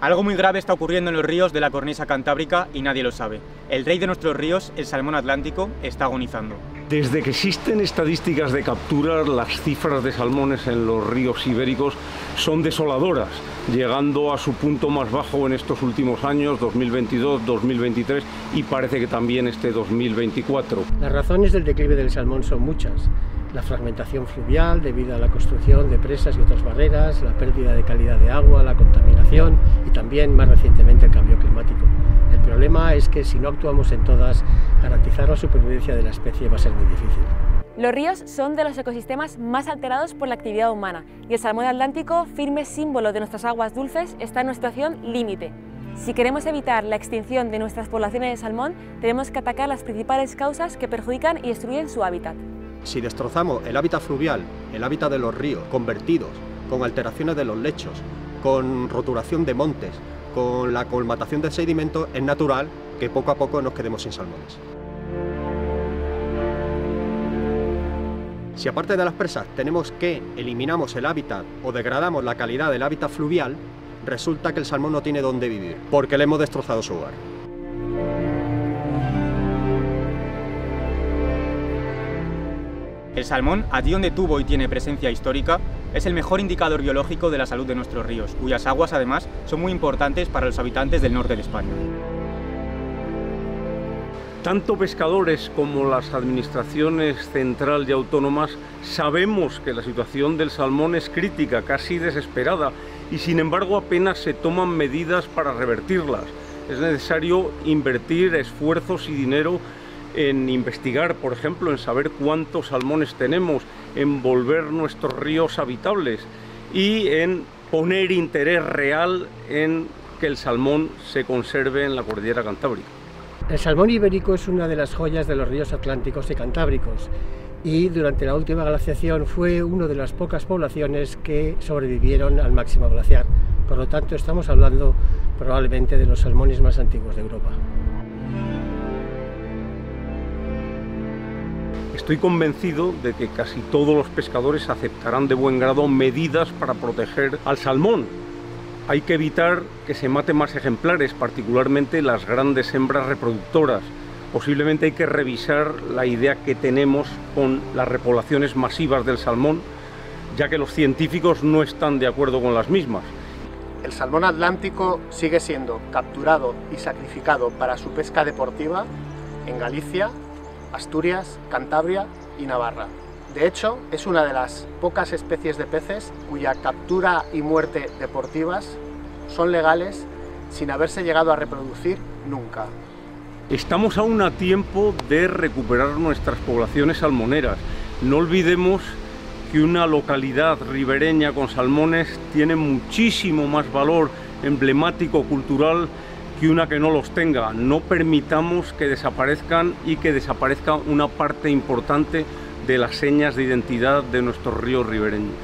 Algo muy grave está ocurriendo en los ríos de la cornisa cantábrica y nadie lo sabe. El rey de nuestros ríos, el salmón atlántico, está agonizando. Desde que existen estadísticas de captura, las cifras de salmones en los ríos ibéricos son desoladoras, llegando a su punto más bajo en estos últimos años, 2022, 2023 y parece que también este 2024. Las razones del declive del salmón son muchas. La fragmentación fluvial debido a la construcción de presas y otras barreras, la pérdida de calidad de agua, la contaminación y también, más recientemente, el cambio climático. El problema es que si no actuamos en todas, garantizar la supervivencia de la especie va a ser muy difícil. Los ríos son de los ecosistemas más alterados por la actividad humana y el salmón atlántico, firme símbolo de nuestras aguas dulces, está en una situación límite. Si queremos evitar la extinción de nuestras poblaciones de salmón, tenemos que atacar las principales causas que perjudican y destruyen su hábitat. Si destrozamos el hábitat fluvial, el hábitat de los ríos, con vertidos, con alteraciones de los lechos, con roturación de montes, con la colmatación del sedimento, es natural que poco a poco nos quedemos sin salmones. Si aparte de las presas tenemos que eliminamos el hábitat o degradamos la calidad del hábitat fluvial, resulta que el salmón no tiene dónde vivir, porque le hemos destrozado su hogar. El salmón, allí donde tuvo y tiene presencia histórica, es el mejor indicador biológico de la salud de nuestros ríos, cuyas aguas además son muy importantes para los habitantes del norte de España. Tanto pescadores como las administraciones central y autónomas sabemos que la situación del salmón es crítica, casi desesperada, y sin embargo apenas se toman medidas para revertirlas. Es necesario invertir esfuerzos y dinero en investigar, por ejemplo, en saber cuántos salmones tenemos, en volver nuestros ríos habitables y en poner interés real en que el salmón se conserve en la cordillera cantábrica. El salmón ibérico es una de las joyas de los ríos atlánticos y cantábricos y durante la última glaciación fue una de las pocas poblaciones que sobrevivieron al máximo glaciar. Por lo tanto, estamos hablando probablemente de los salmones más antiguos de Europa. Estoy convencido de que casi todos los pescadores aceptarán de buen grado medidas para proteger al salmón. Hay que evitar que se maten más ejemplares, particularmente las grandes hembras reproductoras. Posiblemente hay que revisar la idea que tenemos con las repoblaciones masivas del salmón, ya que los científicos no están de acuerdo con las mismas. El salmón atlántico sigue siendo capturado y sacrificado para su pesca deportiva en Galicia, Asturias, Cantabria y Navarra. De hecho, es una de las pocas especies de peces cuya captura y muerte deportivas son legales sin haberse llegado a reproducir nunca. Estamos aún a tiempo de recuperar nuestras poblaciones salmoneras. No olvidemos que una localidad ribereña con salmones tiene muchísimo más valor emblemático, cultural, que una que no los tenga. No permitamos que desaparezcan y que desaparezca una parte importante de las señas de identidad de nuestros ríos ribereños.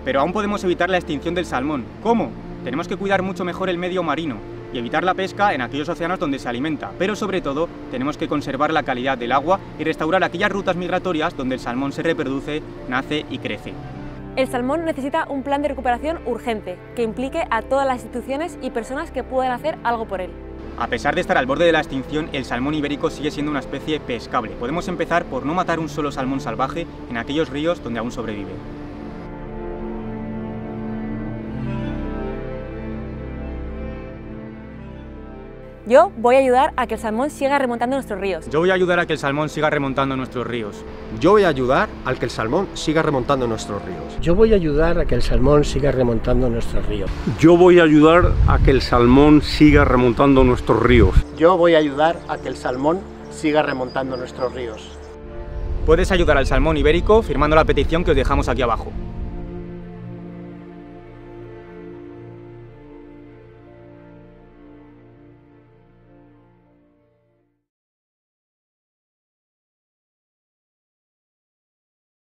Pero aún podemos evitar la extinción del salmón. ¿Cómo? Tenemos que cuidar mucho mejor el medio marino y evitar la pesca en aquellos océanos donde se alimenta, pero sobre todo tenemos que conservar la calidad del agua y restaurar aquellas rutas migratorias donde el salmón se reproduce, nace y crece. El salmón necesita un plan de recuperación urgente, que implique a todas las instituciones y personas que puedan hacer algo por él. A pesar de estar al borde de la extinción, el salmón ibérico sigue siendo una especie pescable. Podemos empezar por no matar un solo salmón salvaje en aquellos ríos donde aún sobrevive. Yo voy a ayudar a que el salmón siga remontando nuestros ríos. Yo voy a ayudar a que el salmón siga remontando nuestros ríos. Yo voy a ayudar al que el salmón siga remontando nuestros ríos. Yo voy a ayudar a que el salmón siga remontando nuestros ríos. Yo voy a ayudar a que el salmón siga remontando nuestros ríos. Yo voy a ayudar a que el salmón siga remontando nuestros ríos. Puedes ayudar al salmón ibérico firmando la petición que os dejamos aquí abajo.